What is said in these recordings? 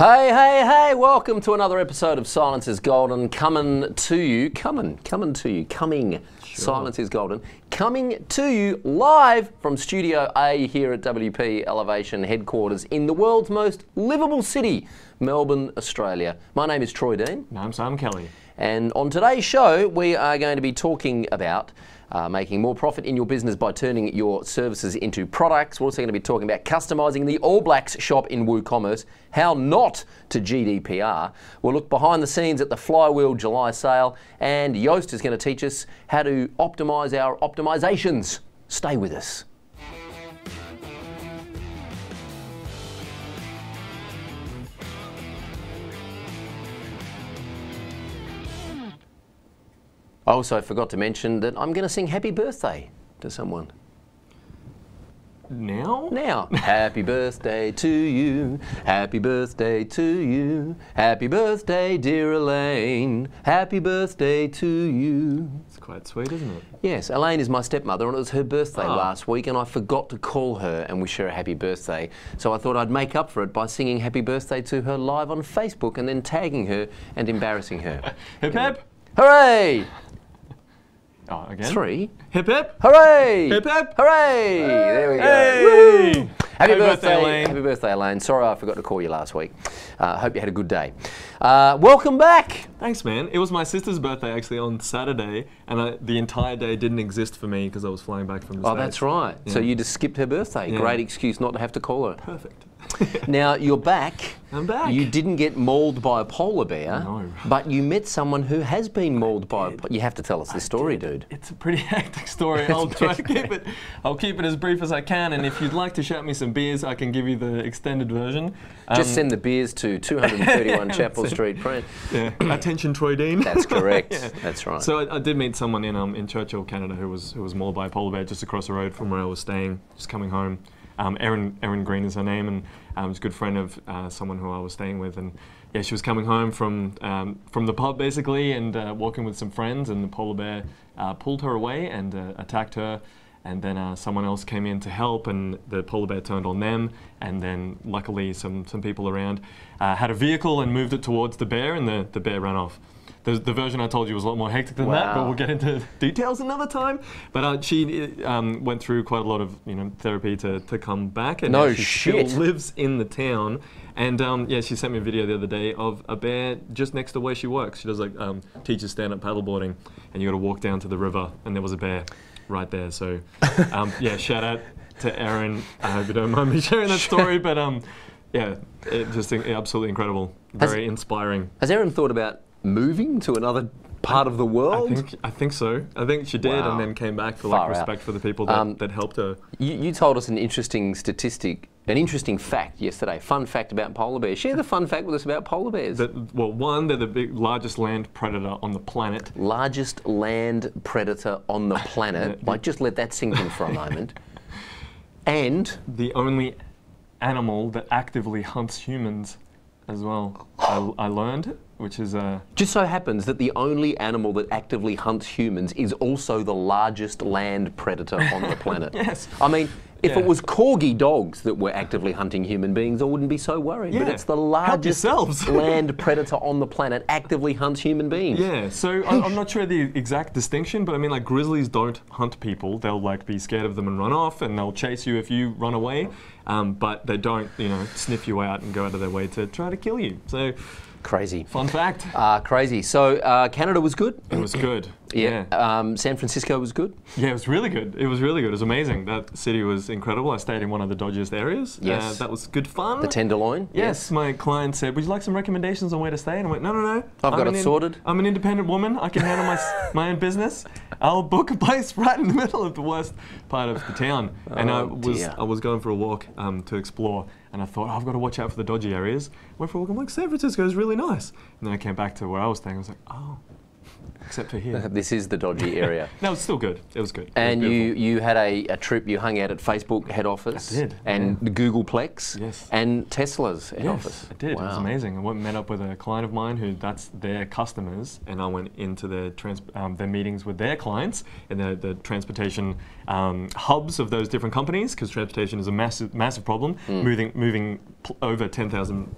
Hey, hey, hey, welcome to another episode of Silence is Golden, coming to you, Silence is Golden, coming to you live from Studio A here at WP Elevation headquarters in the world's most livable city, Melbourne, Australia. My name is Troy Dean. And I'm Sam Kelly. And on today's show, we are going to be talking about making more profit in your business by turning your services into products. We're also going to be talking about customising the All Blacks shop in WooCommerce, how not to GDPR. We'll look behind the scenes at the FlyWheel July sale, and Yoast is going to teach us how to optimise our optimisations. Stay with us. I also forgot to mention that I'm going to sing happy birthday to someone. Now? Now. Happy birthday to you. Happy birthday to you. Happy birthday, dear Elaine. Happy birthday to you. It's quite sweet, isn't it? Yes, Elaine is my stepmother and it was her birthday last week and I forgot to call her and wish her a happy birthday. So I thought I'd make up for it by singing happy birthday to her live on Facebook and then tagging her and embarrassing her. Hip hip! Hooray! Oh, again? 3. Hip hip! Hooray! Hip hip! Hooray! There we go. Hey! Woo! Happy birthday, Elaine. Happy birthday, Elaine. Sorry I forgot to call you last week. Hope you had a good day. Welcome back. Thanks, man. It was my sister's birthday actually on Saturday, and the entire day didn't exist for me because I was flying back from the States. Oh, that's right. Yeah. So you just skipped her birthday. Yeah. Great excuse not to have to call her. Perfect. Now, you're back. I'm back. You didn't get mauled by a polar bear, No. but you met someone who has been mauled by a... You have to tell us this story, dude. It's a pretty hectic story. I'll try to keep it. I'll keep it as brief as I can, and if you'd like to shout me some beers, I can give you the extended version. Just send the beers to 231 Chapel Street, Print. Yeah. Attention, Troy Dean. That's correct. Yeah. That's right. So I did meet someone in Churchill, Canada, who was mauled by a polar bear just across the road from where I was staying, just coming home. Erin Green is her name, and she's a good friend of someone who I was staying with, and yeah, she was coming home from the pub basically, and walking with some friends, and the polar bear pulled her away and attacked her, and then someone else came in to help, and the polar bear turned on them, and then luckily some people around had a vehicle and moved it towards the bear, and the bear ran off. The version I told you was a lot more hectic than that, but we'll get into details another time. But she went through quite a lot of therapy to come back, and now she still lives in the town. And yeah, she sent me a video the other day of a bear just next to where she works. She does like teaches stand-up paddleboarding, and you got to walk down to the river, and there was a bear right there. So yeah, shout out to Erin. I hope you don't mind me sharing that story, but yeah, just absolutely incredible, very inspiring. Has Erin thought about moving to another part of the world? I think so. I think she did, and then came back for like respect for the people that helped her. You told us an interesting statistic, an interesting fact yesterday. Fun fact about polar bears. Share the fun fact with us about polar bears. Well, one, they're the largest land predator on the planet. Largest land predator on the planet. Like, just let that sink in for a moment. And the only animal that actively hunts humans as well. I learned, which is just so happens that the only animal that actively hunts humans is also the largest land predator on the planet. Yes. I mean, if it was corgi dogs that were actively hunting human beings, I wouldn't be so worried. But it's the largest land predator on the planet actively hunts human beings. Yeah, so I'm not sure the exact distinction, but I mean, like, grizzlies don't hunt people. They'll like be scared of them and run off, and they'll chase you if you run away. But they don't, sniff you out and go out of their way to try to kill you. So crazy. Fun fact. Crazy. So Canada was good. It was good. Yeah. San Francisco was good. Yeah, it was really good. It was really good. It was amazing. That city was incredible. I stayed in one of the dodgiest areas. Yes. That was good fun. The Tenderloin. Yes. My client said, "Would you like some recommendations on where to stay?" And I went, "No. I've got it sorted. I'm an independent woman. I can handle my own business. I'll book a place right in the middle of the worst part of the town." And I was going for a walk to explore, and I thought, I've got to watch out for the dodgy areas. Went for a walk. I'm like, San Francisco is really nice. And then I came back to where I was staying. I was like, oh. Except for here. This is the dodgy area. No, it's still good. It was good. And you had a trip, you hung out at Facebook head office. I did. And the Googleplex. Yes. And Tesla's head office. I did. Wow. It was amazing. I went and met up with a client of mine who that's their customers, and I went into their meetings with their clients in the transportation hubs of those different companies, because transportation is a massive problem. Moving over 10,000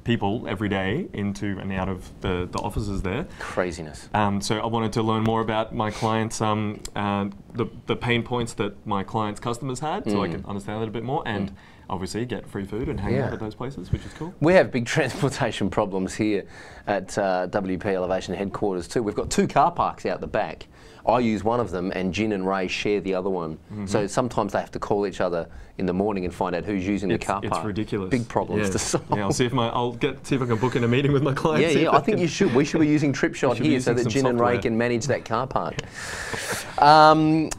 people every day into and out of the offices there. Craziness. So I wanted to learn more about my clients, the pain points that my clients' customers had, so I can understand a little bit more, and obviously get free food and hang out at those places, which is cool. We have big transportation problems here at WP Elevation headquarters too. We've got 2 car parks out the back. I use one of them and Gin and Ray share the other one. So sometimes they have to call each other in the morning and find out who's using the car park. It's ridiculous. Big problems to solve. Yeah, I'll see if I can book in a meeting with my clients. Yeah, I think you should. We should be using TripShot here so that Gin and Ray can manage that car park. And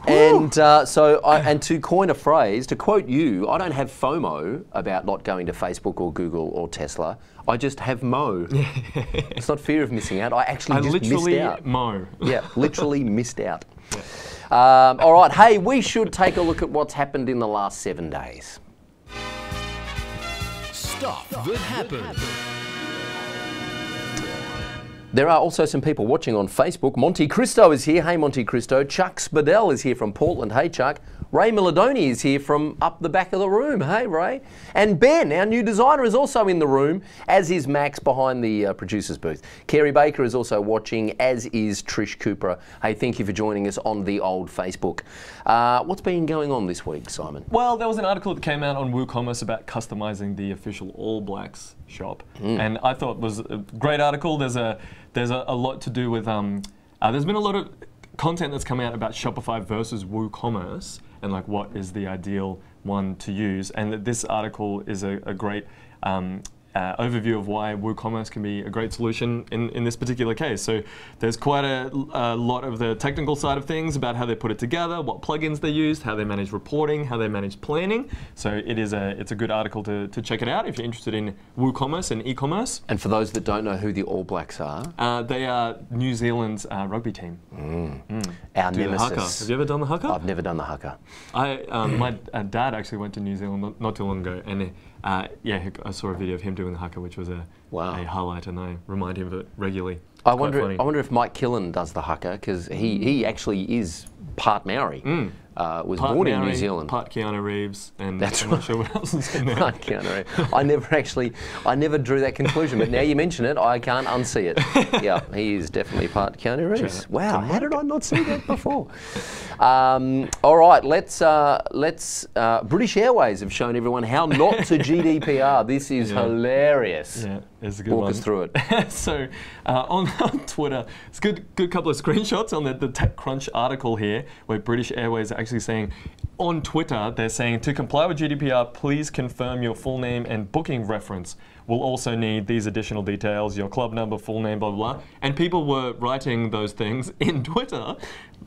to coin a phrase, to quote you, I don't have FOMO about not going to Facebook or Google or Tesla. I just have Mo. It's not fear of missing out. I actually just missed out. Mo. Yeah, literally missed out. All right, hey, we should take a look at what's happened in the last 7 days. Stuff that happened. There are also some people watching on Facebook. Monte Cristo is here. Hey, Monte Cristo. Chuck Spadell is here from Portland. Hey, Chuck. Ray Miladoni is here from up the back of the room. Hey, Ray. And Ben, our new designer, is also in the room, as is Max behind the producer's booth. Kerry Baker is also watching, as is Trish Cooper. Hey, thank you for joining us on the old Facebook. What's been going on this week, Simon? Well, there was an article that came out on WooCommerce about customizing the official All Blacks shop, and I thought it was a great article. There's a lot to do with, there's been a lot of content that's come out about Shopify versus WooCommerce and like what is the ideal one to use, and that this article is a great overview of why WooCommerce can be a great solution in this particular case. So there's quite a lot of the technical side of things about how they put it together, what plugins they used, how they manage reporting, how they manage planning. So it's a good article to check it out if you're interested in WooCommerce and e-commerce. And for those that don't know who the All Blacks are? They are New Zealand's rugby team. Our Do the nemesis. haka. Have you ever done the haka? I've never done the haka. My dad actually went to New Zealand not too long ago, and yeah, I saw a video of him doing the haka, which was a highlight, and I remind him of it regularly. I wonder if Mike Killen does the haka, because he actually is part Maori. Was Part born Maori, in New Zealand. Part Keanu Reeves, and That's I'm not sure what else is in there. Part Keanu Reeves. I never drew that conclusion, but now you mention it, I can't unsee it. Yeah, he is definitely part Keanu Reeves. Wow, how did I not see that before? All right, let's British Airways have shown everyone how not to GDPR. This is hilarious. Yeah, it's a good Walk one. us through it. So on Twitter, it's a good couple of screenshots on the TechCrunch article here, where British Airways are actually saying, on Twitter, they're saying, to comply with GDPR, please confirm your full name and booking reference. We'll also need these additional details, your club number, full name, blah, blah, blah. And people were writing those things in Twitter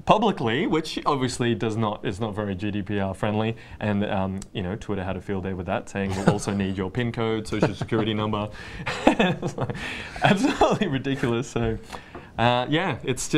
publicly, which obviously is not very GDPR friendly. And you know, Twitter had a field day with that, saying we'll also need your PIN code, social security number. It's like, absolutely ridiculous. So yeah, it's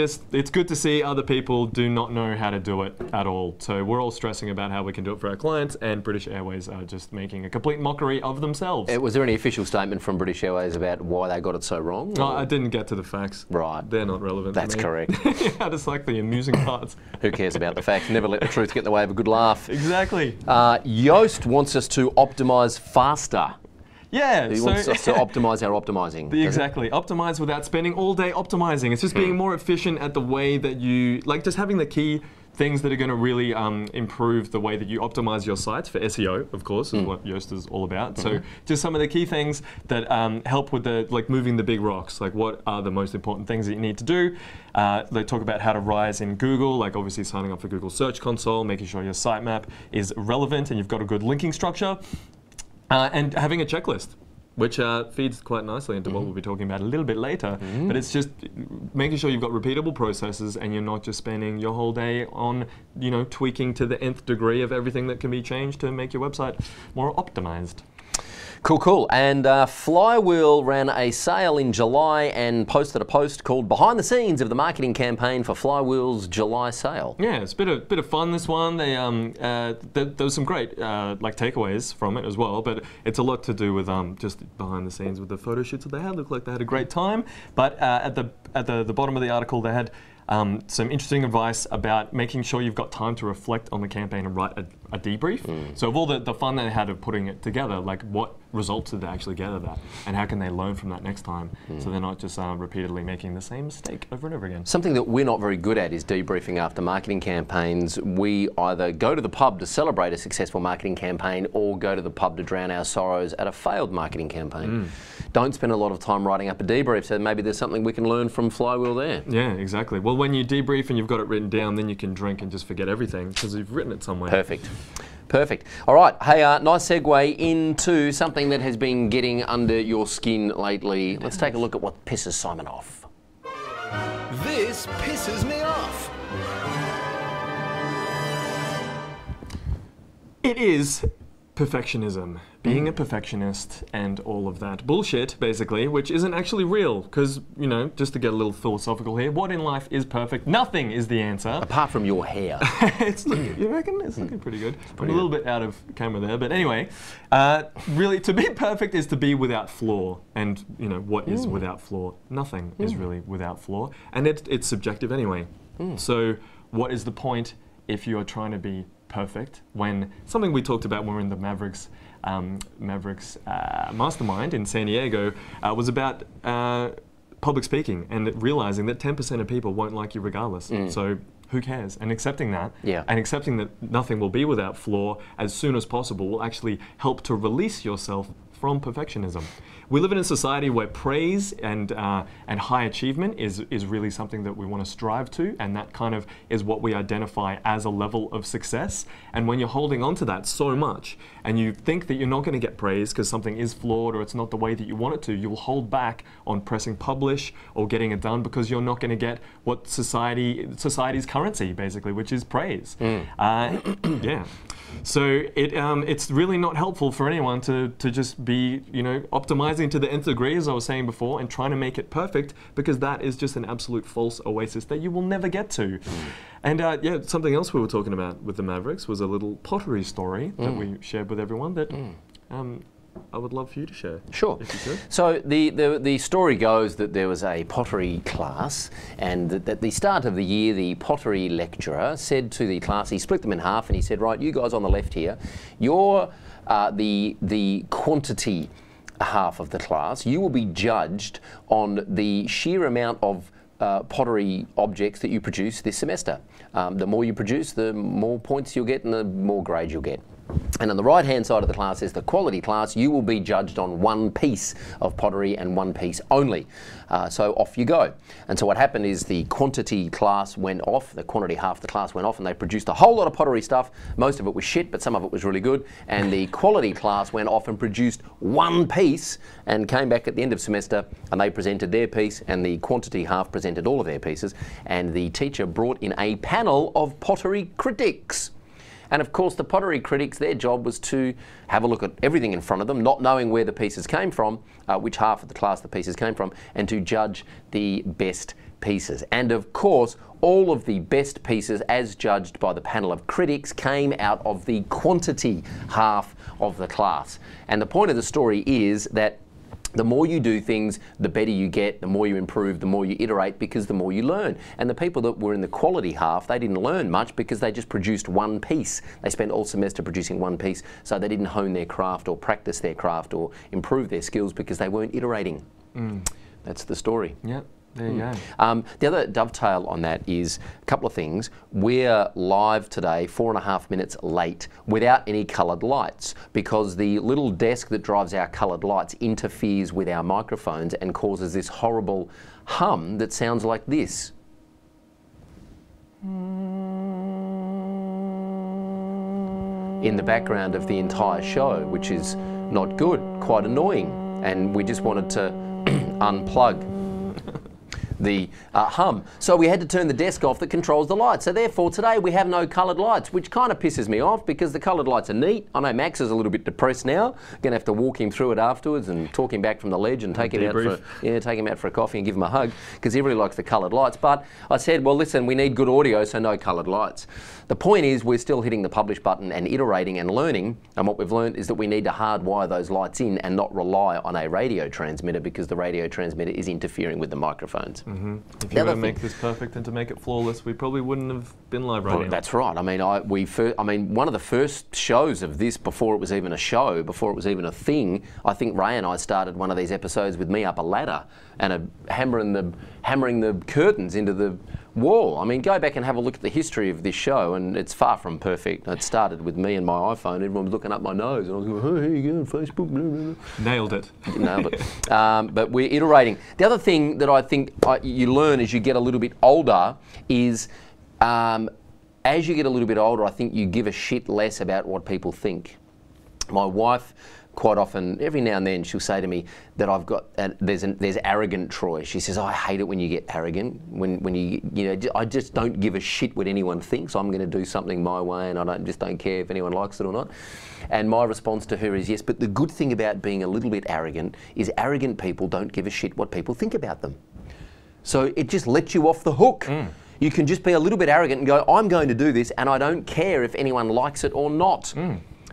good to see other people do not know how to do it at all. So we're all stressing about how we can do it for our clients, and British Airways are just making a complete mockery of themselves. Was there any official statement from British Airways about why they got it so wrong? No, I didn't get to the facts. Right. They're not relevant That's to me. correct. Yeah, just like the amusing parts. Who cares about the facts? Never let the truth get in the way of a good laugh. Exactly. Yoast wants us to optimise faster. Yeah, He wants us to optimise our optimising. Exactly. Optimize without spending all day optimizing. It's just being more efficient at the way that you, like just having the key things that are going to really improve the way that you optimize your sites for SEO, of course, is what Yoast is all about. So just some of the key things that help with the, like moving the big rocks, like what are the most important things that you need to do. They talk about how to rise in Google, like obviously signing up for Google Search Console, making sure your sitemap is relevant and you've got a good linking structure. And having a checklist, which feeds quite nicely into what we'll be talking about a little bit later. But it's just making sure you've got repeatable processes and you're not just spending your whole day on, you know, tweaking to the nth degree of everything that can be changed to make your website more optimized. Cool, cool. And FlyWheel ran a sale in July and posted a post called "Behind the Scenes of the Marketing Campaign for FlyWheel's July Sale." Yeah, it's a bit of fun, this one. They there was some great like takeaways from it as well, but it's a lot to do with just behind the scenes with the photo shoots that they had. Looked like they had a great time. But at the bottom of the article, they had some interesting advice about making sure you've got time to reflect on the campaign and write a debrief. So of all the fun they had of putting it together, like what results did they actually get of that, and how can they learn from that next time, so they're not just repeatedly making the same mistake over and over again. Something that we're not very good at is debriefing after marketing campaigns. We either go to the pub to celebrate a successful marketing campaign or go to the pub to drown our sorrows at a failed marketing campaign. Don't spend a lot of time writing up a debrief, so maybe there's something we can learn from FlyWheel there. Yeah, exactly. Well, when you debrief and you've got it written down, then you can drink and just forget everything because you've written it somewhere. Perfect. Perfect. All right. Hey, nice segue into something that has been getting under your skin lately. Let's take a look at what pisses Simon off. This pisses me off. It is perfectionism. Being a perfectionist and all of that bullshit, basically, which isn't actually real. Because, you know, just to get a little philosophical here, what in life is perfect? Nothing is the answer. Apart from your hair. You reckon? It's looking pretty good. I'm a little bit out of camera there, but anyway, really, to be perfect is to be without flaw. And, you know, what is without flaw? Nothing is really without flaw. And it's subjective anyway. So what is the point if you're trying to be perfect when something we talked about when we were in the Mavericks mastermind in San Diego was about public speaking and realizing that 10% of people won't like you regardless. So who cares? And accepting that, and accepting that nothing will be without flaw as soon as possible will actually help to release yourself from perfectionism. We live in a society where praise and high achievement is really something that we want to strive to, and that kind of is what we identify as a level of success. And when you're holding on to that so much, and you think that you're not going to get praise because something is flawed or it's not the way that you want it to, you'll hold back on pressing publish or getting it done because you're not going to get what society's currency, basically, which is praise. Yeah. So it's really not helpful for anyone to just be, you know, optimizing to the nth degree, as I was saying before, and trying to make it perfect, because that is just an absolute false oasis that you will never get to. And yeah, something else we were talking about with the Mavericks was a little pottery story that we shared with everyone that I would love for you to share. Sure. If you could. So the story goes that there was a pottery class, and that at the start of the year, the pottery lecturer said to the class, he split them in half, and he said, right, you guys on the left here, you're the quantity half of the class. You will be judged on the sheer amount of pottery objects that you produce this semester. The more you produce, the more points you'll get and the more grades you'll get. And on the right-hand side of the class is the quality class. You will be judged on one piece of pottery and one piece only. So off you go. And so what happened is the quantity class went off, the quantity half of the class went off, and they produced a whole lot of pottery stuff. Most of it was shit, but some of it was really good. And the quality class went off and produced one piece and came back at the end of semester, and they presented their piece, and the quantity half presented all of their pieces. And the teacher brought in a panel of pottery critics. And of course, the pottery critics, their job was to have a look at everything in front of them, not knowing where the pieces came from, which half of the class the pieces came from, and to judge the best pieces. And of course, all of the best pieces, as judged by the panel of critics, came out of the quantity half of the class. And the point of the story is that the more you do things, the better you get, the more you improve, the more you iterate, because the more you learn. And the people that were in the quality half, they didn't learn much because they just produced one piece. They spent all semester producing one piece, so they didn't hone their craft or practice their craft or improve their skills because they weren't iterating. That's the story. Yep. There you go. The other dovetail on that is a couple of things. We're live today 4.5 minutes late without any coloured lights, because the little desk that drives our coloured lights interferes with our microphones and causes this horrible hum that sounds like this. In the background of the entire show, which is not good, quite annoying, and we just wanted to unplug the hum. So we had to turn the desk off that controls the lights. So therefore today we have no coloured lights, which kind of pisses me off because the coloured lights are neat. I know Max is a little bit depressed now. Going to have to walk him through it afterwards and talk him back from the ledge and take him out for a coffee and give him a hug, because he really likes the coloured lights. But I said, well, listen, we need good audio, so no coloured lights. The point is we're still hitting the publish button and iterating and learning, and what we've learned is that we need to hardwire those lights in and not rely on a radio transmitter, because the radio transmitter is interfering with the microphones. If you were to make this perfect and to make it flawless, we probably wouldn't have been live right now. That's right. I mean, one of the first shows of this, before it was even a show, before it was even a thing, I think Ray and I started one of these episodes with me up a ladder and hammering the curtains into the wall. I mean, go back and have a look at the history of this show, and it's far from perfect. It started with me and my iPhone. Everyone was looking up my nose, and I was going, "Oh, here you go, Facebook." Blah, blah, blah. Nailed it. Nailed it. But we're iterating. The other thing that I think you learn as you get a little bit older is, as you get a little bit older, I think you give a shit less about what people think. My wife, quite often, every now and then, she'll say to me that I've got there's arrogant Troy. She says, "Oh, I hate it when you get arrogant. When you know, I just don't give a shit what anyone thinks. I'm going to do something my way, and I just don't care if anyone likes it or not." And my response to her is, yes, but the good thing about being a little bit arrogant is arrogant people don't give a shit what people think about them. So it just lets you off the hook. You can just be a little bit arrogant and go, "I'm going to do this, and I don't care if anyone likes it or not."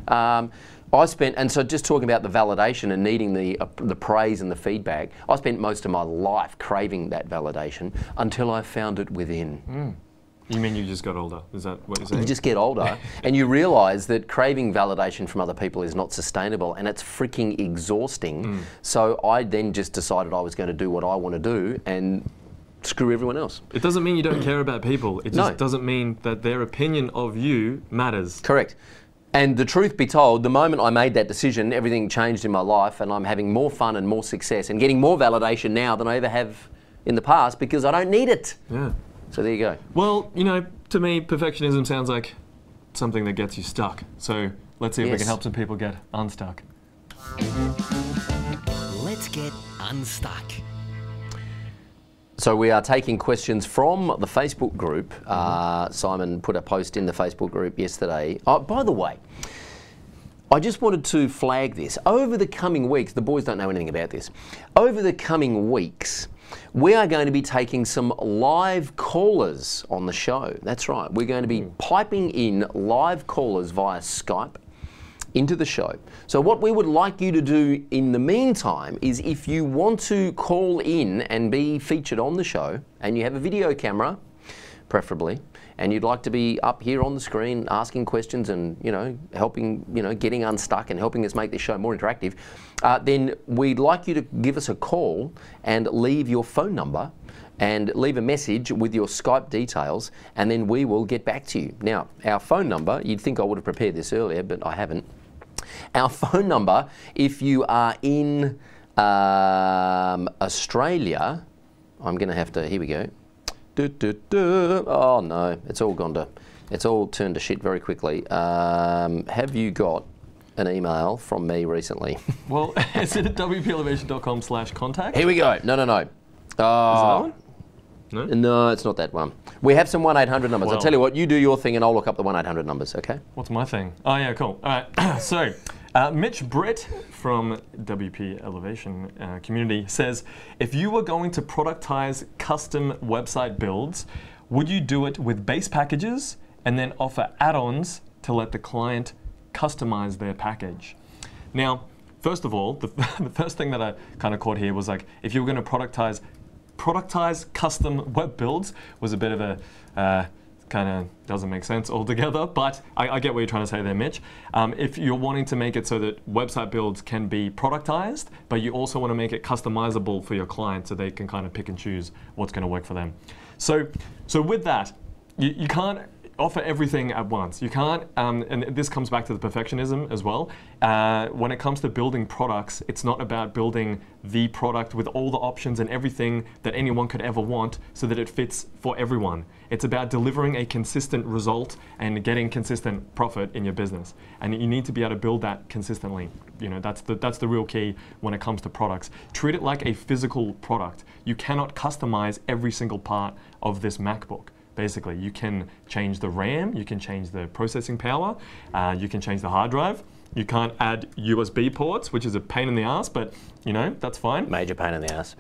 And so just talking about the validation and needing the praise and the feedback, I spent most of my life craving that validation until I found it within. You mean you just got older? Is that what you're saying? You just get older and you realise that craving validation from other people is not sustainable, and it's freaking exhausting. So I then just decided I was going to do what I want to do and screw everyone else. It doesn't mean you don't care about people. It just doesn't mean that their opinion of you matters. Correct. And the truth be told, the moment I made that decision, everything changed in my life, and I'm having more fun and more success and getting more validation now than I ever have in the past because I don't need it. Yeah. So there you go. Well, you know, to me, perfectionism sounds like something that gets you stuck. So let's see if we can help some people get unstuck. Let's get unstuck. So we are taking questions from the Facebook group. Simon put a post in the Facebook group yesterday. Oh, by the way, I just wanted to flag this. Over the coming weeks, the boys don't know anything about this. Over the coming weeks, we are going to be taking some live callers on the show. That's right. We're going to be piping in live callers via Skype into the show. So what we would like you to do in the meantime is, if you want to call in and be featured on the show, and you have a video camera, preferably, and you'd like to be up here on the screen asking questions and, you know, helping, you know, getting unstuck and helping us make this show more interactive, then we'd like you to give us a call and leave your phone number and leave a message with your Skype details, and then we will get back to you. Now, our phone number, you'd think I would have prepared this earlier, but I haven't. Our phone number, if you are in Australia, I'm going to have to, here we go. Oh no, it's all turned to shit very quickly. Have you got an email from me recently? Well, is it at wplelevation.com/contact? Here we go. No. Is it that one? No? No, it's not that one. We have some 1-800 numbers. Well, I'll tell you what, you do your thing and I'll look up the 1-800 numbers, okay? What's my thing? Oh yeah, cool. All right, so Mitch Britt from WP Elevation community says, if you were going to productize custom website builds, would you do it with base packages and then offer add-ons to let the client customize their package? Now, first of all, the first thing that I kind of caught here was like, if you were going to productize custom web builds was a bit of a kind of doesn't make sense altogether, but I get what you're trying to say there, Mitch. If you're wanting to make it so that website builds can be productized, but you also want to make it customizable for your client so they can kind of pick and choose what's going to work for them. So with that, you can't offer everything at once. You can't, and this comes back to the perfectionism as well. When it comes to building products, it's not about building the product with all the options and everything that anyone could ever want so that it fits for everyone. It's about delivering a consistent result and getting consistent profit in your business. And you need to be able to build that consistently. You know, that's the real key when it comes to products. Treat it like a physical product. You cannot customize every single part of this MacBook. Basically, you can change the RAM, you can change the processing power, you can change the hard drive. You can't add USB ports, which is a pain in the ass, but you know, that's fine. Major pain in the ass.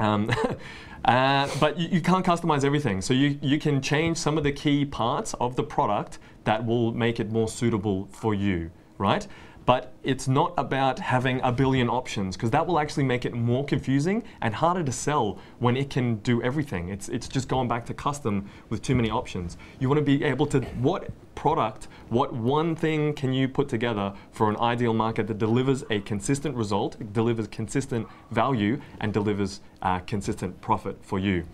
But you can't customize everything. So you can change some of the key parts of the product that will make it more suitable for you, right? But it's not about having a billion options, because that will actually make it more confusing and harder to sell when it can do everything. It's just going back to custom with too many options. You want to be able to, what product, what one thing can you put together for an ideal market that delivers a consistent result, delivers consistent value, and delivers consistent profit for you.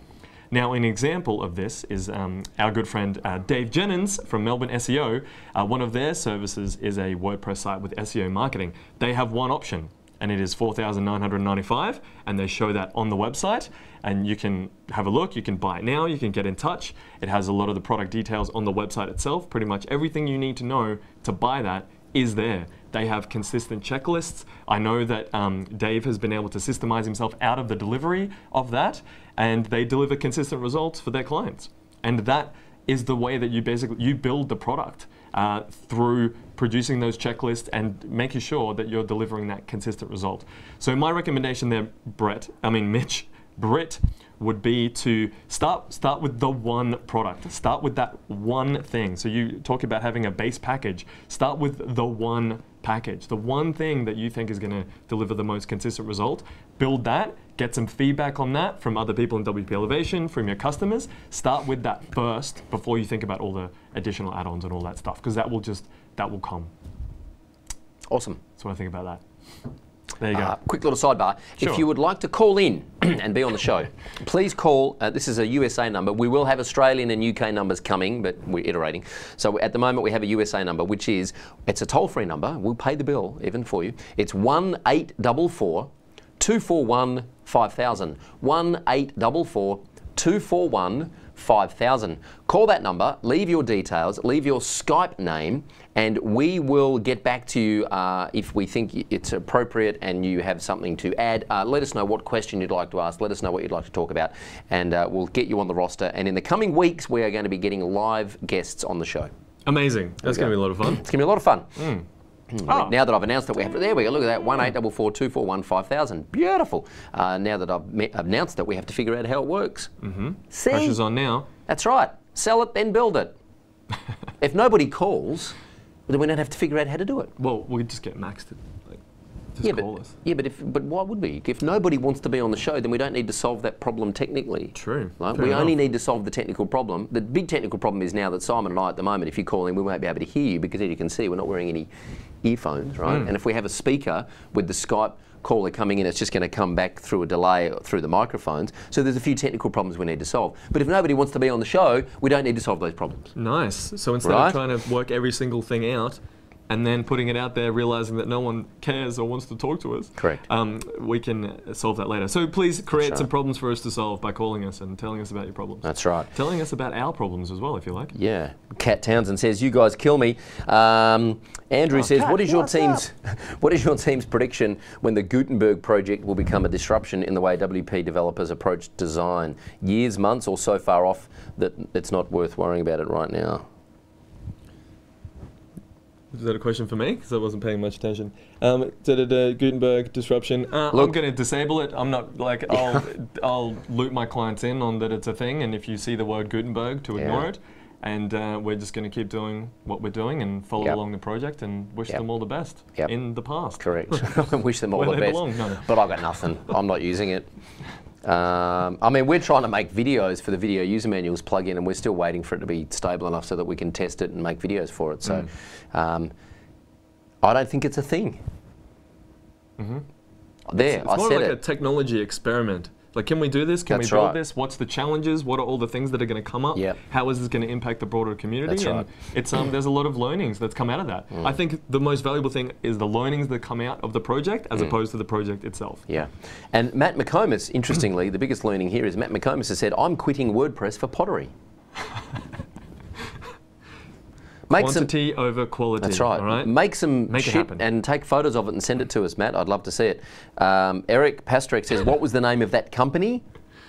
Now, an example of this is our good friend Dave Jennings from Melbourne SEO. One of their services is a WordPress site with SEO marketing. They have one option, and it is $4,995, and they show that on the website. And you can have a look, you can buy it now, you can get in touch. It has a lot of the product details on the website itself. Pretty much everything you need to know to buy that is there. They have consistent checklists. I know that Dave has been able to systemize himself out of the delivery of that, and they deliver consistent results for their clients. And that is the way that you build the product through producing those checklists and making sure that you're delivering that consistent result. So my recommendation there, Britt, would be to start with the one product. Start with that one thing. So you talk about having a base package. Start with the one package, the one thing that you think is going to deliver the most consistent result. Build that, get some feedback on that from other people in WP Elevation, from your customers. Start with that first before you think about all the additional add-ons and all that stuff, because that will come. Awesome. That's what I think about that. There you go. Quick little sidebar. Sure. If you would like to call in and be on the show, please call. This is a USA number. We will have Australian and UK numbers coming, but we're iterating. So at the moment we have a USA number, which is, it's a toll-free number. We'll pay the bill even for you. It's 1844 241 5000. 1844 241 5000. Call that number, leave your details, leave your Skype name, and we will get back to you if we think it's appropriate and you have something to add. Let us know what question you'd like to ask, let us know what you'd like to talk about, and we'll get you on the roster. And in the coming weeks, we are going to be getting live guests on the show. Amazing. That's going to be a lot of fun. It's going to be a lot of fun. Now that I've announced that we have, there we go, look at that, 1844 241 5000. Beautiful. Now that I've announced that, we have to figure out how it works. See? Pressure's on now. That's right. Sell it, then build it. If nobody calls, then we don't have to figure out how to do it. Well, we just get Max to just call us. Yeah, but why would we? If nobody wants to be on the show, then we don't need to solve that problem technically. True. Right? We only need to solve the technical problem. The big technical problem is now that Simon and I, at the moment, if you call in, we won't be able to hear you, because as you can see, we're not wearing any earphones, right? And if we have a speaker with the Skype caller coming in, it's just going to come back through a delay through the microphones. So there's a few technical problems we need to solve. But if nobody wants to be on the show, we don't need to solve those problems. Nice. So instead of trying to work every single thing out and then putting it out there, realizing that no one cares or wants to talk to us. Correct. We can solve that later. So please create some problems for us to solve by calling us and telling us about your problems. That's right. Telling us about our problems as well, if you like. Yeah. Kat Townsend says, "You guys kill me." Andrew says, Kat, what is your team's prediction when the Gutenberg project will become a disruption in the way WP developers approach design? Years, months, or so far off that it's not worth worrying about it right now? Is that a question for me? Because I wasn't paying much attention. Gutenberg disruption. I'm going to disable it. I'm not like, I'll loop my clients in on that it's a thing, and if you see the word Gutenberg, to ignore it. And we're just going to keep doing what we're doing and follow along the project and wish them all the best in the past. Correct. Wish them all the best. No. But I've got nothing. I'm not using it. I mean, we're trying to make videos for the video user manuals plugin, and we're still waiting for it to be stable enough so that we can test it and make videos for it. So I don't think it's a thing. There, it's more like a technology experiment. Like, can we do this? Can we build this? What's the challenges? What are all the things that are going to come up? How is this going to impact the broader community? And it's there's a lot of learnings that's come out of that. I think the most valuable thing is the learnings that come out of the project as opposed to the project itself. Yeah. And Matt McComas, interestingly, the biggest learning here is Matt McComas has said, "I'm quitting WordPress for pottery." Quantity over quality. That's right. All right? Make shit and take photos of it and send it to us, Matt. I'd love to see it. Eric Pastrek says, what was the name of that company?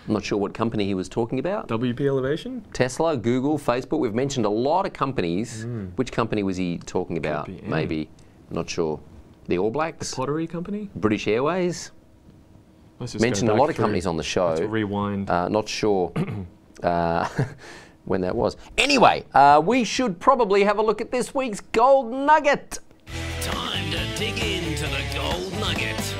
I'm not sure what company he was talking about. WP Elevation? Tesla, Google, Facebook. We've mentioned a lot of companies. Which company was he talking about? Maybe. I'm not sure. The All Blacks? The pottery company? British Airways? Mentioned a lot of companies on the show. Let's rewind. Not sure. When that was. Anyway, we should probably have a look at this week's Gold Nugget. Time to Dig into the gold nugget.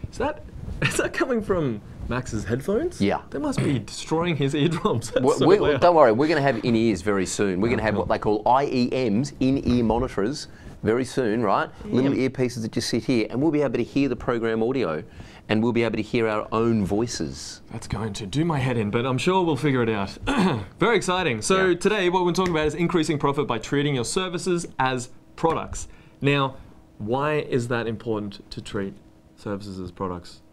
Is that coming from Max's headphones? Yeah. They must be destroying his eardrums. Don't worry, we're going to have in-ears very soon. We're going to have what they call IEMs, in-ear monitors, very soon, right? Little earpieces that just sit here, and we'll be able to hear the program audio, and we'll be able to hear our own voices. That's going to do my head in, but I'm sure we'll figure it out. Very exciting. So today, what we're talking about is increasing profit by treating your services as products. Now, why is that important to treat services as products?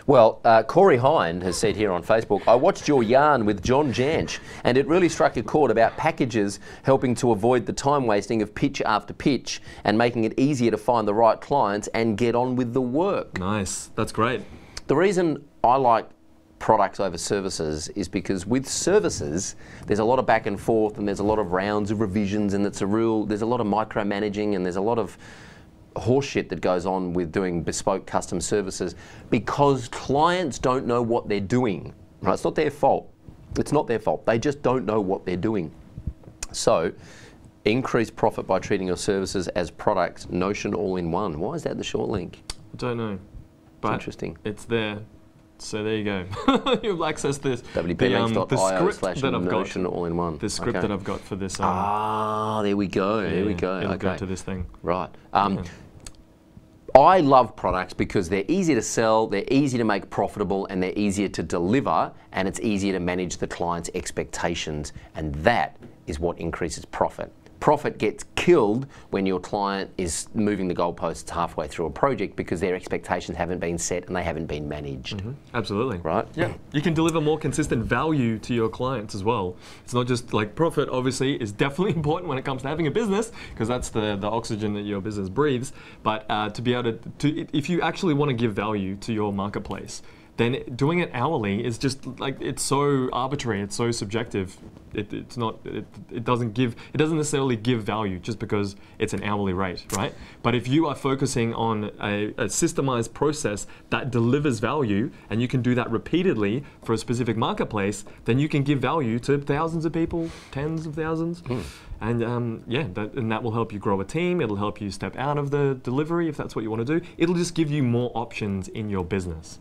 Well, Corey Hind has said here on Facebook, I watched your yarn with John Janch, and it really struck a chord about packages helping to avoid the time wasting of pitch after pitch and making it easier to find the right clients and get on with the work. Nice, that's great. The reason I like products over services is because with services, there's a lot of back and forth, and there's a lot of rounds of revisions, and there's a lot of micromanaging, and there's a lot of horseshit that goes on with doing bespoke custom services because clients don't know what they're doing. Right? It's not their fault. It's not their fault. They just don't know what they're doing. So, increase profit by treating your services as products. Notion all-in-one. Why is that the short link? I don't know. But interesting. It's there. So there you go. You'll access this. wplinks.io/Notion all-in-one. The script that I've got for this. There we go. There we go. It'll go to this thing. Right. I love products because they're easy to sell, they're easy to make profitable, and they're easier to deliver, and it's easier to manage the client's expectations, and that is what increases profit. Profit gets killed when your client is moving the goalposts halfway through a project because their expectations haven't been set and they haven't been managed. Absolutely. Right? Yeah. You can deliver more consistent value to your clients as well. It's not just like profit, obviously, is definitely important when it comes to having a business because that's the oxygen that your business breathes. But to be able to, if you actually want to give value to your marketplace, then doing it hourly is just like, it's so arbitrary, it's so subjective. It doesn't necessarily give value just because it's an hourly rate, right? But if you are focusing on a systemized process that delivers value, and you can do that repeatedly for a specific marketplace, then you can give value to thousands of people, tens of thousands. And that will help you grow a team. It'll help you step out of the delivery if that's what you want to do. It'll just give you more options in your business.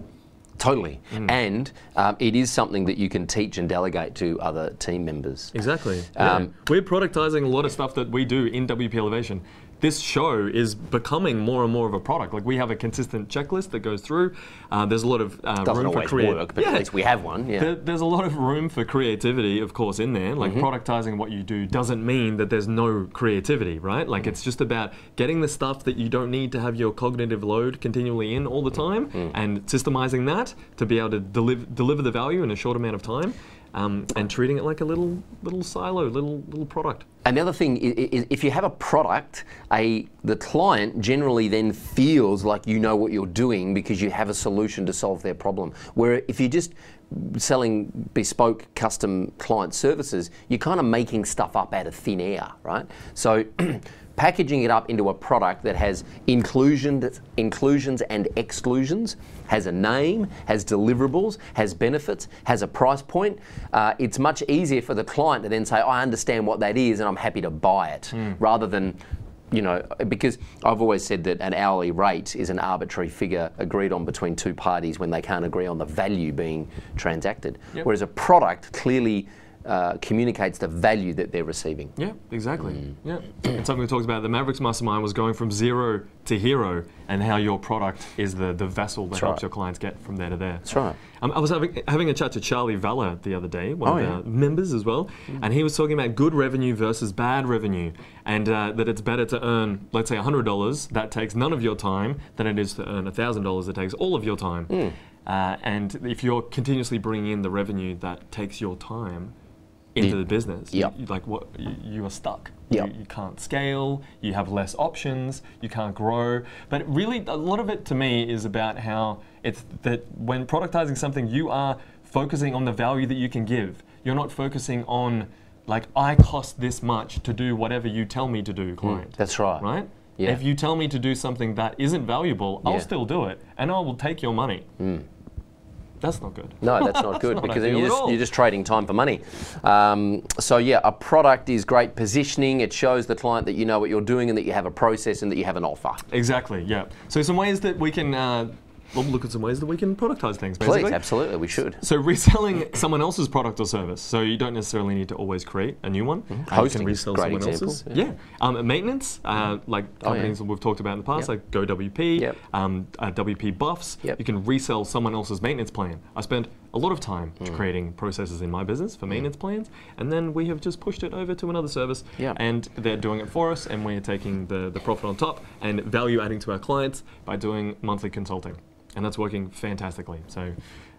Totally. And it is something that you can teach and delegate to other team members. Exactly. We're productizing a lot of stuff that we do in WP Elevation. This show is becoming more and more of a product. Like, we have a consistent checklist that goes through. There's a lot of room for creativity. Work, but at least we have one. There's a lot of room for creativity, of course, in there. Like, productizing what you do doesn't mean that there's no creativity, right? Like, it's just about getting the stuff that you don't need to have your cognitive load continually in all the time, and systemizing that to be able to deliver the value in a short amount of time. And treating it like a little silo, little product. And the other thing is if you have a product, the client generally then feels like you know what you're doing because you have a solution to solve their problem. Where if you're just selling bespoke custom client services, you're kind of making stuff up out of thin air, right? So packaging it up into a product that has inclusions and exclusions, has a name, has deliverables, has benefits, has a price point, it's much easier for the client to then say, I understand what that is and I'm happy to buy it, rather than, you know, because I've always said that an hourly rate is an arbitrary figure agreed on between two parties when they can't agree on the value being transacted. Whereas a product clearly communicates the value that they're receiving. Yeah, exactly. Yeah, and something we talked about, the Mavericks Mastermind was going from zero to hero, and how your product is the vessel that helps your clients get from there to there. That's right. I was having a chat to Charlie Valla the other day, one of our members as well, and he was talking about good revenue versus bad revenue, and that it's better to earn, let's say, $100 that takes none of your time than it is to earn $1,000 that takes all of your time. And if you're continuously bringing in the revenue that takes your time into the business, you are stuck. You can't scale, you have less options, you can't grow. But really, a lot of it to me is about how it's that when productizing something, you are focusing on the value that you can give. You're not focusing on, like, I cost this much to do whatever you tell me to do, client. That's right. Right? Yeah. If you tell me to do something that isn't valuable, I'll still do it, and I will take your money. That's not good. No, that's not good because then ideal at all. you're just trading time for money. So yeah, a product is great positioning. It shows the client that you know what you're doing and that you have a process and that you have an offer. Exactly, yeah. So some ways that we can, we'll look at some ways that we can productize things, basically. Please, absolutely, we should. So reselling someone else's product or service. So you don't necessarily need to always create a new one. Hosting, you can resell great someone example, else's. Yeah. Maintenance, like companies that we've talked about in the past, like GoWP, WP Buffs. You can resell someone else's maintenance plan. I spent a lot of time creating processes in my business for maintenance plans, and then we have just pushed it over to another service, and they're doing it for us, and we're taking the profit on top and value adding to our clients by doing monthly consulting. And that's working fantastically. So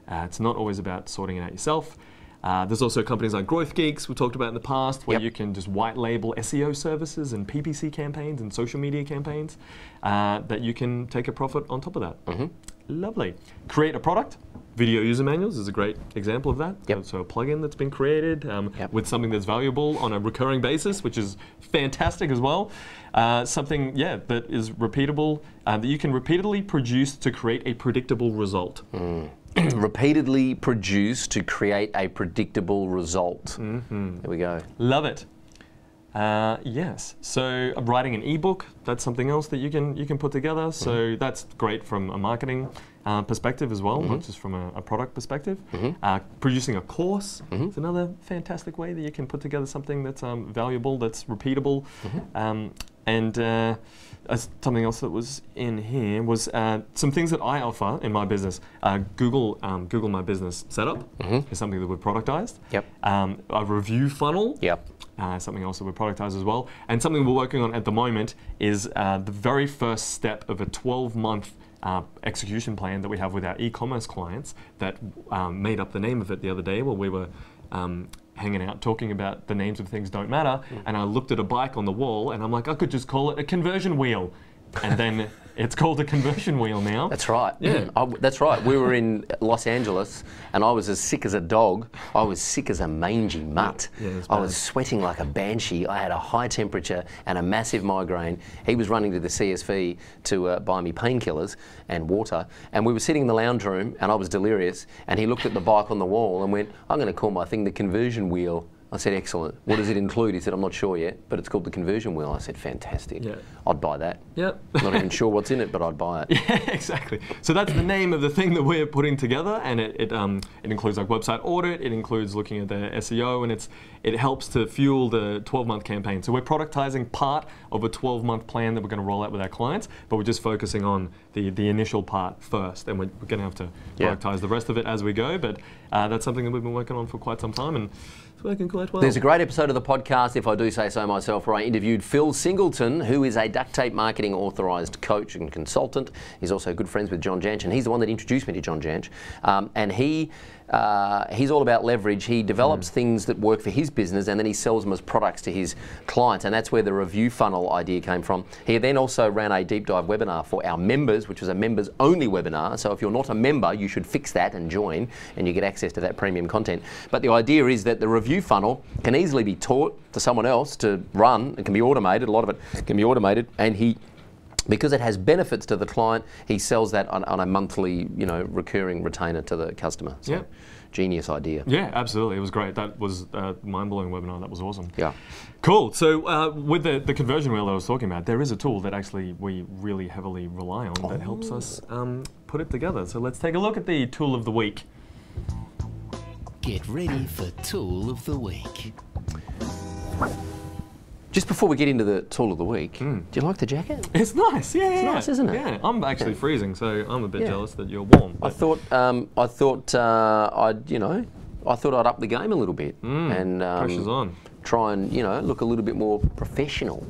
it's not always about sorting it out yourself. There's also companies like Growth Geeks we talked about in the past, where you can just white label SEO services and PPC campaigns and social media campaigns that you can take a profit on top of that. Lovely. Create a product. Video user manuals is a great example of that. So a plugin that's been created with something that's valuable on a recurring basis, which is fantastic as well. Something, that is repeatable, that you can repeatedly produce to create a predictable result. Repeatedly produce to create a predictable result. There we go. Love it. Yes. So writing an ebook, that's something else that you can put together. So that's great from a marketing perspective as well, not just from a product perspective. Producing a course is another fantastic way that you can put together something that's valuable, that's repeatable. And something else that was in here was some things that I offer in my business. Google My Business Setup is something that we've productized. A review funnel. Something else that we've productized as well. And something we're working on at the moment is the very first step of a 12-month execution plan that we have with our e-commerce clients that made up the name of it the other day while we were hanging out talking about the names of things don't matter, and I looked at a bike on the wall and I'm like, I could just call it a conversion wheel. And then it's called a conversion wheel now. That's right. That's right. We were in Los Angeles and I was as sick as a dog. I was sick as a mangy mutt. I was sweating like a banshee. I had a high temperature and a massive migraine. He was running to the CSV to buy me painkillers and water. And we were sitting in the lounge room and I was delirious. And he looked at the bike on the wall and went, I'm going to call my thing the conversion wheel. I said, excellent. What does it include? He said, I'm not sure yet, but it's called the conversion wheel. I said, fantastic. I'd buy that. Not even sure what's in it, but I'd buy it. Exactly. So that's the name of the thing that we're putting together, and it includes like website audit, it includes looking at the SEO, and it helps to fuel the 12-month campaign. So we're productizing part of a 12-month plan that we're going to roll out with our clients, but we're just focusing on the initial part first, and we're going to have to productize the rest of it as we go, but that's something that we've been working on for quite some time, and it's working quite well. There's a great episode of the podcast, if I do say so myself, where I interviewed Phil Singleton, who is a duct tape marketing authorised coach and consultant. He's also good friends with John Janch, and he's the one that introduced me to John Janch. And he's all about leverage. He develops things that work for his business and then he sells them as products to his clients, and that's where the review funnel idea came from. He then also ran a deep dive webinar for our members, which was a members only webinar. So if you're not a member, you should fix that and join, and you get access to that premium content. But the idea is that the review funnel can easily be taught to someone else to run. It can be automated. A lot of it can be automated, and because it has benefits to the client, he sells that on a monthly, recurring retainer to the customer. So, genius idea. Yeah, absolutely. It was great. That was a mind-blowing webinar. That was awesome. Yeah. Cool. So with the conversion wheel that I was talking about, there is a tool that actually we really heavily rely on that helps us put it together. So let's take a look at the tool of the week. Get ready for Tool of the Week. Just before we get into the tool of the week, do you like the jacket? It's nice, It's nice, isn't it? Yeah, I'm actually freezing, so I'm a bit jealous that you're warm. I thought I'd up the game a little bit and pressure's on. Try and look a little bit more professional.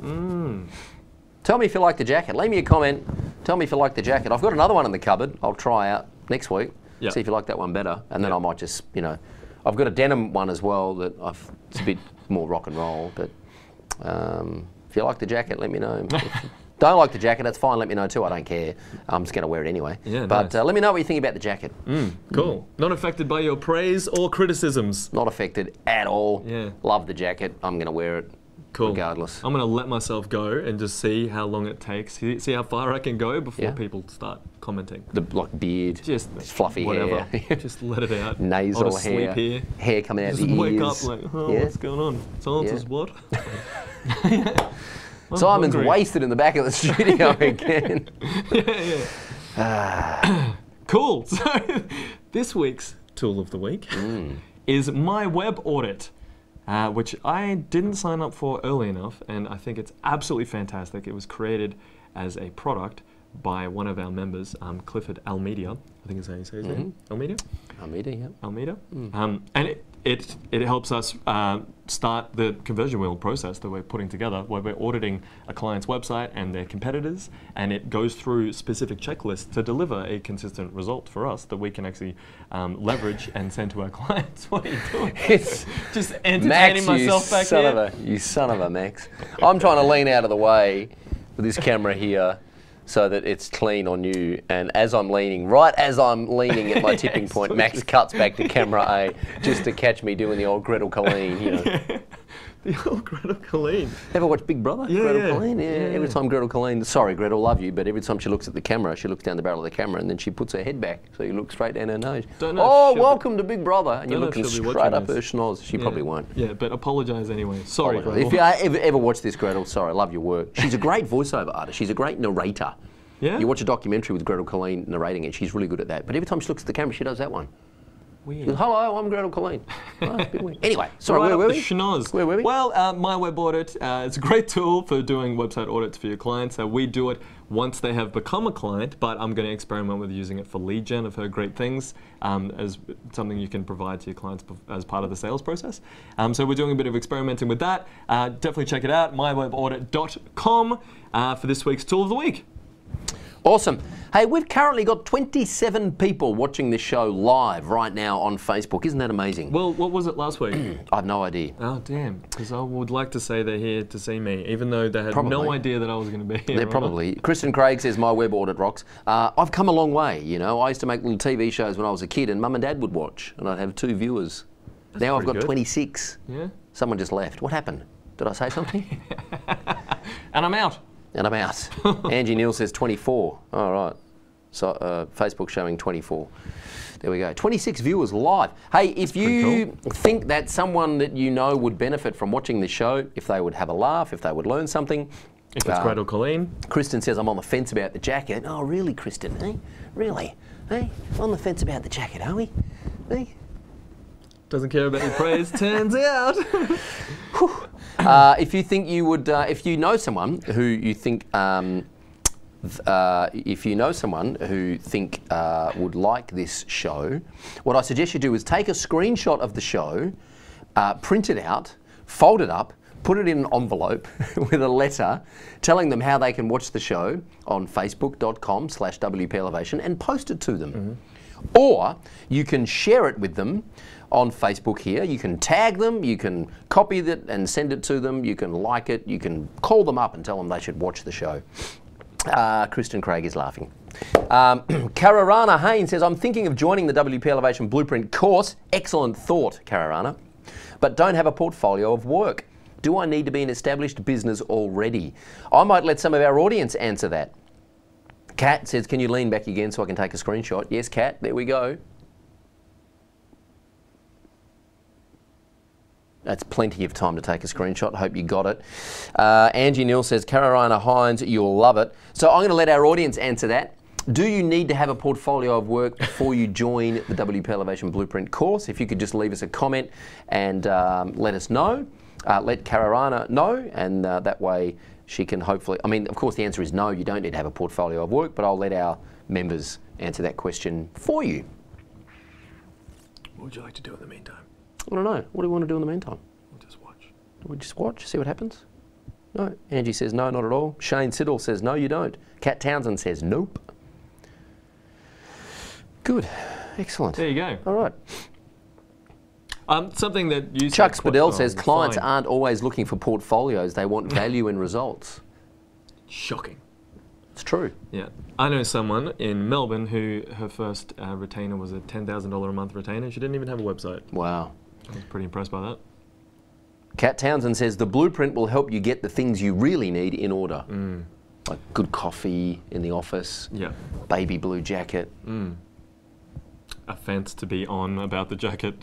Tell me if you like the jacket. Leave me a comment. Tell me if you like the jacket. I've got another one in the cupboard. I'll try out next week. See if you like that one better, and then I might just I've got a denim one as well that it's a bit more rock and roll, but. If you like the jacket, let me know. If you don't like the jacket, that's fine, let me know too, I don't care. I'm just going to wear it anyway. But let me know what you think about the jacket. Cool. Not affected by your praise or criticisms? Not affected at all. Yeah. Love the jacket, I'm going to wear it. Cool. regardless. I'm going to let myself go and just see how long it takes. See how far I can go before Yeah. people start commenting. The like beard, Just fluffy whatever. hair, Just let it out. nasal I'll just hair, sleep here. hair coming out Just the wake ears. up like, oh, Yeah. what's going on? Silence is what? I'm Simon's hungry. wasted in the back of the studio again. Cool. So this week's tool of the week is my web audit, which I didn't sign up for early enough, and I think it's absolutely fantastic. It was created as a product by one of our members, Clifford Almeida. I think is how you say his name. Almeida? Almeida, yeah. Almeida. And it helps us start the conversion wheel process that we're putting together, where we're auditing a client's website and their competitors, and it goes through specific checklists to deliver a consistent result for us that we can actually leverage and send to our clients. What are you doing? It's Just entertaining myself back here. You son of a Max. I'm trying to lean out of the way with this camera here so that it's clean on you. And as I'm leaning, right as I'm leaning at my tipping point, Max cuts back to camera A just to catch me doing the old Gretel Colleen, you know. The old Gretel Colleen. Ever watch Big Brother? Yeah, Gretel yeah. Colleen? Yeah, Every yeah. time Gretel Colleen, sorry Gretel, love you, but every time she looks at the camera, she looks down the barrel of the camera and then she puts her head back, so you look straight down her nose. Don't know Oh, if she'll welcome to Big Brother. And you're don't know if looking she'll be straight watching up her this. schnoz. She probably won't. Yeah, but apologise anyway. Sorry, Gretel. If you ever watch this, Gretel, sorry, I love your work. She's a great voiceover artist. She's a great narrator. Yeah? You watch a documentary with Gretel Colleen narrating it, she's really good at that. But every time she looks at the camera, she does that one. Weird. She goes, hello, I'm Gretel Colleen. Oh, it's a bit weird. Anyway, sorry, Right where up were the we? schnoz. Where were we? Well, my web audit, it's a great tool for doing website audits for your clients. We do it once they have become a client, but I'm going to experiment with using it for lead gen. I've heard great things as something you can provide to your clients as part of the sales process. So we're doing a bit of experimenting with that. Definitely check it out, myweboaudit.com for this week's tool of the week. Awesome. Hey, we've currently got 27 people watching this show live right now on Facebook. Isn't that amazing? Well, what was it last week? I have no idea. Oh, damn. Because I would like to say they're here to see me, even though they had no Probably. idea that I was going to be here. They're right? probably. Kristen Craig says, my web audit rocks. I've come a long way, you know. I used to make little TV shows when I was a kid and Mum and Dad would watch and I'd have 2 viewers. Now I've got pretty good. 26. Yeah. Someone just left. What happened? Did I say something? And I'm out. And I'm out. Angie Neal says 24. All right. So Facebook showing 24. There we go. 26 viewers live. Hey, if you think that someone that you know would benefit from watching this show, if they would have a laugh, if they would learn something. If it's Gretel Colleen. Kristen says, I'm on the fence about the jacket. Oh, really, Kristen? Eh? Really? Hey, on the fence about the jacket, are we? Hey? Doesn't care about your praise, turns out. If you think you would, if you know someone who you think, would like this show, what I suggest you do is take a screenshot of the show, print it out, fold it up, put it in an envelope with a letter telling them how they can watch the show on facebook.com/WPElevation and post it to them. Or you can share it with them on Facebook here. You can tag them, you can copy it and send it to them, you can like it, you can call them up and tell them they should watch the show. Kristen Craig is laughing. Kararana Haynes says, I'm thinking of joining the WP Elevation Blueprint course. Excellent thought, Kararana. But don't have a portfolio of work. Do I need to be an established business already? I might let some of our audience answer that. Kat says, can you lean back again so I can take a screenshot? Yes, Kat, there we go. That's plenty of time to take a screenshot. Hope you got it. Angie Neal says, Carolina Hines, you'll love it. So I'm going to let our audience answer that. Do you need to have a portfolio of work before you join the WP Elevation Blueprint course? If you could just leave us a comment and let us know. Let Carolina know, and that way she can hopefully... I mean, of course, the answer is no, you don't need to have a portfolio of work, but I'll let our members answer that question for you. What would you like to do in the meantime? I don't know. What do you want to do in the meantime? We'll just watch. We just watch, see what happens? No. Angie says no, not at all. Shane Siddle says no, you don't. Kat Townsend says nope. Good. Excellent. There you go. All right. Something that you Chuck said Spadell says fine. clients aren't always looking for portfolios. They want value in results. Shocking. It's true. Yeah. I know someone in Melbourne who her first retainer was a $10,000 a month retainer. She didn't even have a website. Wow. I was pretty impressed by that. Kat Townsend says the blueprint will help you get the things you really need in order. Like good coffee in the office, Yeah. baby blue jacket. A fence to be on about the jacket.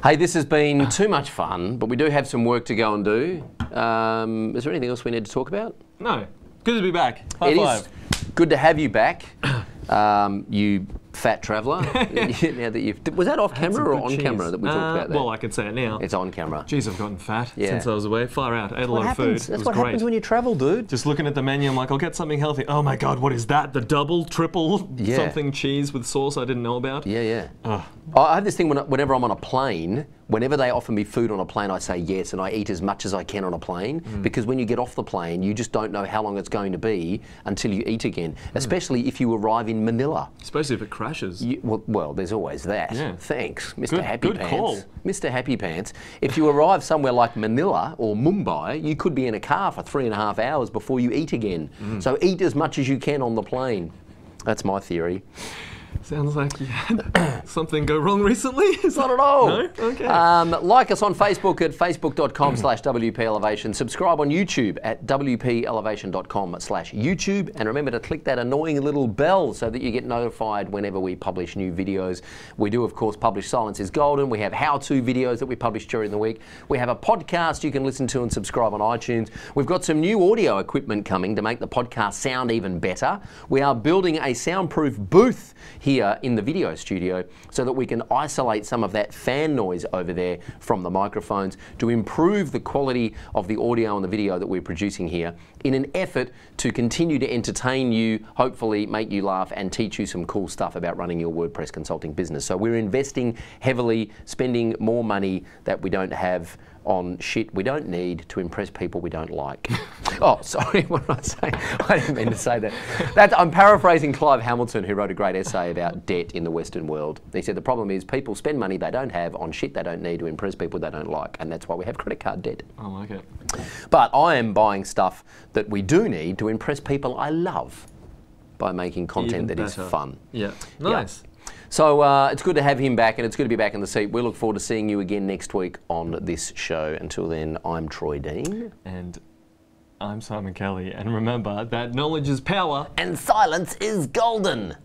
Hey, this has been too much fun, but we do have some work to go and do. Is there anything else we need to talk about? No. Good to be back. High five. Is good to have you back, you fat traveller. Now that you've, was that off camera or on camera that we talked about that? Well, I can say it now. It's on camera. Jeez, I've gotten fat Yeah. since I was away. Far out. I ate a lot of food. That's It was what great. happens when you travel, dude. Just looking at the menu, I'm like, I'll get something healthy. Oh my God, what is that? The double, triple, Yeah. something cheese with sauce I didn't know about? Yeah, yeah. Ugh. I have this thing whenever I'm on a plane, whenever they offer me food on a plane, I say yes, and I eat as much as I can on a plane, because when you get off the plane, you just don't know how long it's going to be until you eat again, especially if you arrive in Manila. Especially if it crashes. Well, there's always that. Yeah. Thanks, Mr. Happy good Pants. call. Mr. Happy Pants. If you arrive somewhere like Manila or Mumbai, you could be in a car for 3.5 hours before you eat again. So eat as much as you can on the plane. That's my theory. Sounds like you had something go wrong recently. Not at all. No? Okay. Like us on Facebook at facebook.com/WPElevation. Subscribe on YouTube at WPElevation.com/YouTube. And remember to click that annoying little bell so that you get notified whenever we publish new videos. We do, of course, publish Silence is Golden. We have how-to videos that we publish during the week. We have a podcast you can listen to and subscribe on iTunes. We've got some new audio equipment coming to make the podcast sound even better. We are building a soundproof booth here in the video studio so that we can isolate some of that fan noise over there from the microphones to improve the quality of the audio and the video that we're producing here in an effort to continue to entertain you, hopefully make you laugh and teach you some cool stuff about running your WordPress consulting business. So we're investing heavily, spending more money that we don't have on shit we don't need to impress people we don't like. Oh, sorry, what did I say? I didn't mean to say that. I'm paraphrasing Clive Hamilton, who wrote a great essay about debt in the Western world. He said the problem is people spend money they don't have on shit they don't need to impress people they don't like, and that's why we have credit card debt. I like it. But I am buying stuff that we do need to impress people I love by making content that is fun. Yeah. Nice. Yeah. So it's good to have him back, and it's good to be back in the seat. We look forward to seeing you again next week on this show. Until then, I'm Troy Dean. And I'm Simon Kelly. And remember that knowledge is power. And silence is golden.